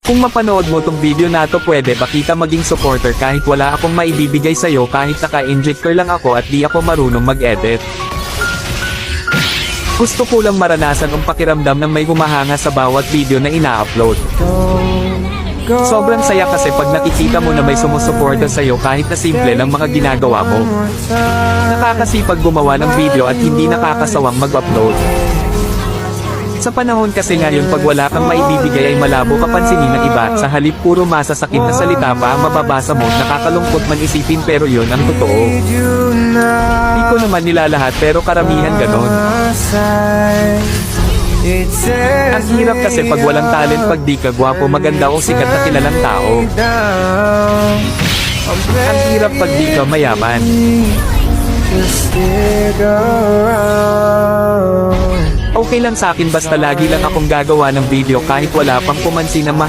Kung mapanood mo tong video na to, pwede ba kita maging supporter kahit wala akong maibibigay sa'yo, kahit naka-injector lang ako at di ako marunong mag-edit. Gusto ko lang maranasan ang pakiramdam ng may humahanga sa bawat video na ina-upload. Sobrang saya kasi pag nakikita mo na may sumusuporta sa'yo kahit na simple lang mga ginagawa mo. Nakakasipag gumawa ng video at hindi nakakasawang mag-upload. Sa panahon kasi ngayon, pag wala kang maibibigay ay malabo kapansinin ng iba, sa halip puro masasakit na salita pa ang mababasa mo. Nakakalungkot man isipin, pero yon ang totoo. Di ko naman nilalahat, pero karamihan ganon. Ang hirap kasi pag walang talent, pag di ka gwapo, maganda o sikat na kilalang tao. Ang hirap pag di ka mayaman. Okay lang sa akin basta lagi lang akong gagawa ng video kahit wala pang pumansin na mahal.